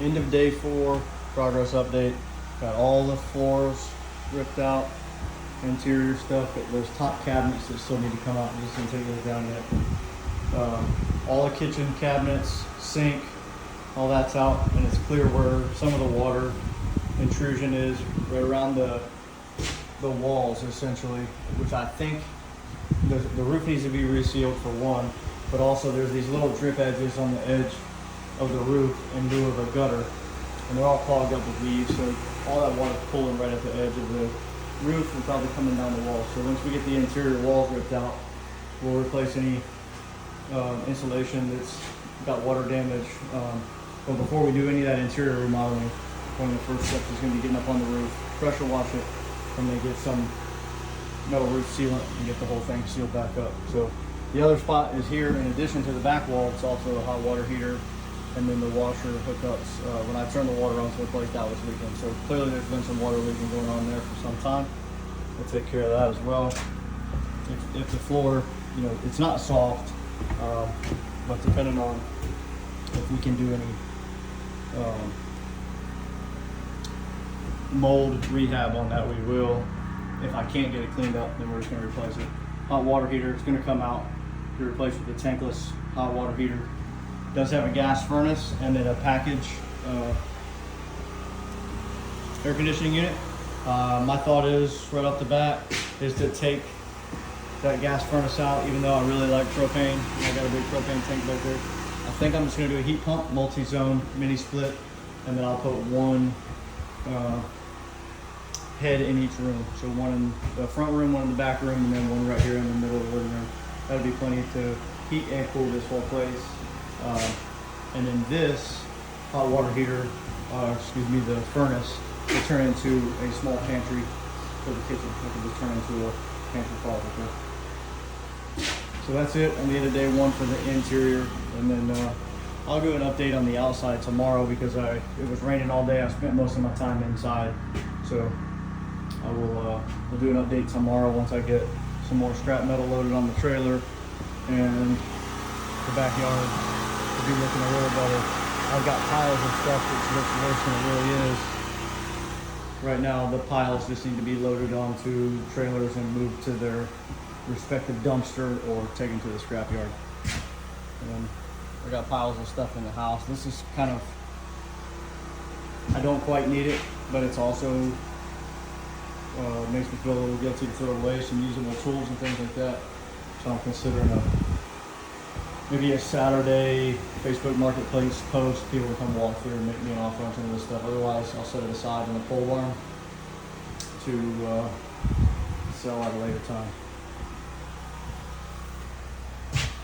End of day 4, progress update. Got all the floors ripped out, interior stuff. There's top cabinets that still need to come out. Just didn't take those down yet. All the kitchen cabinets, sink, all that's out, and it's clear where some of the water intrusion is, right around the walls essentially, which I think the roof needs to be resealed for one, but also there's these little drip edges on the edge of the roof in lieu of a gutter, and they're all clogged up with leaves, so all that water's pulling right at the edge of the roof and probably coming down the wall. So once we get the interior walls ripped out, we'll replace any insulation that's got water damage. But before we do any of that interior remodeling, one of the first steps is going to be getting up on the roof, pressure wash it, and then get some metal roof sealant and get the whole thing sealed back up. So the other spot is here. In addition to the back wall, it's also a hot water heater, and then the washer hookups. When I turned the water on to the place, that was leaking. So clearly there's been some water leaking going on there for some time. We'll take care of that as well. If the floor, you know, it's not soft, but depending on if we can do any mold rehab on that, we will. If I can't get it cleaned up, then we're just going to replace it. Hot water heater, it's going to come out, be replaced with the tankless hot water heater. It does have a gas furnace and then a package air conditioning unit. My thought is, right off the bat, is to take that gas furnace out, even though I really like propane. I got a big propane tank back there. I think I'm just going to do a heat pump, multi-zone, mini split, and then I'll put one head in each room. So one in the front room, one in the back room, and then one right here in the middle of the living room. That'll be plenty to heat and cool this whole place. And then this hot water heater, the furnace, will turn into a small pantry for the kitchen. It can just turn into a pantry closet there. So that's it on the end of day 1 for the interior, and then I'll do an update on the outside tomorrow because it was raining all day. I spent most of my time inside, so I will we'll do an update tomorrow once I get some more scrap metal loaded on the trailer, and the backyard will be looking a little better. I've got piles of stuff that looks worse than it really is. Right now, the piles just need to be loaded onto trailers and moved to their respective dumpster or taken to the scrapyard. And I got piles of stuff in the house. This is kind of, I don't quite need it, but it's also makes me feel a little guilty to throw away some usable tools and things like that. So I'm considering maybe a Saturday Facebook Marketplace post. People will come walk through and make me an offer on some of this stuff. Otherwise, I'll set it aside in a pole barn to sell at a later time.